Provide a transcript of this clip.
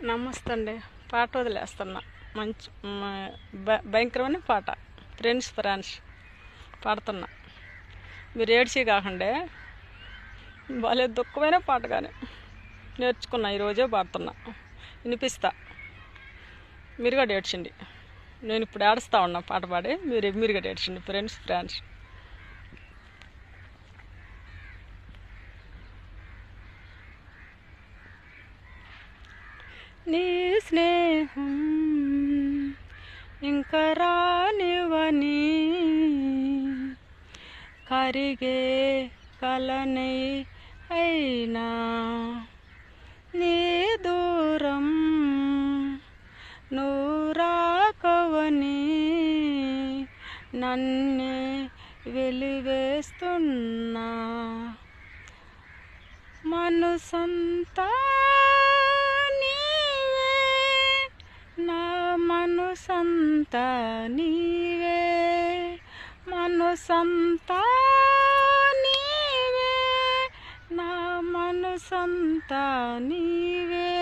నమస్తే అండి. పాట వదిలేస్తున్నా. మంచి భయంకరమైన పాట ఫ్రెండ్స్ పాడుతున్నా. మీరు ఏడ్చి కాకుండా భలే దుఃఖమైన పాట కానీ నేర్చుకున్నా. ఈరోజే పాడుతున్నా, వినిపిస్తా. మీరు కూడా ఏడ్చండి. నేను ఇప్పుడు ఏడుస్తా ఉన్నా పాట పాడి. మీరు కూడా ఏడ్చండి. ఫ్రెండ్స్ నీ స్నేహం ఇంక రానివని కరిగే కలనై అయినా నీ దూరం నూరాకవని నన్నే వెలివేస్తున్నా. మనసంతా మనసంతా నీవే, మనసంతా నీవే, నా మనసంతా నీవే.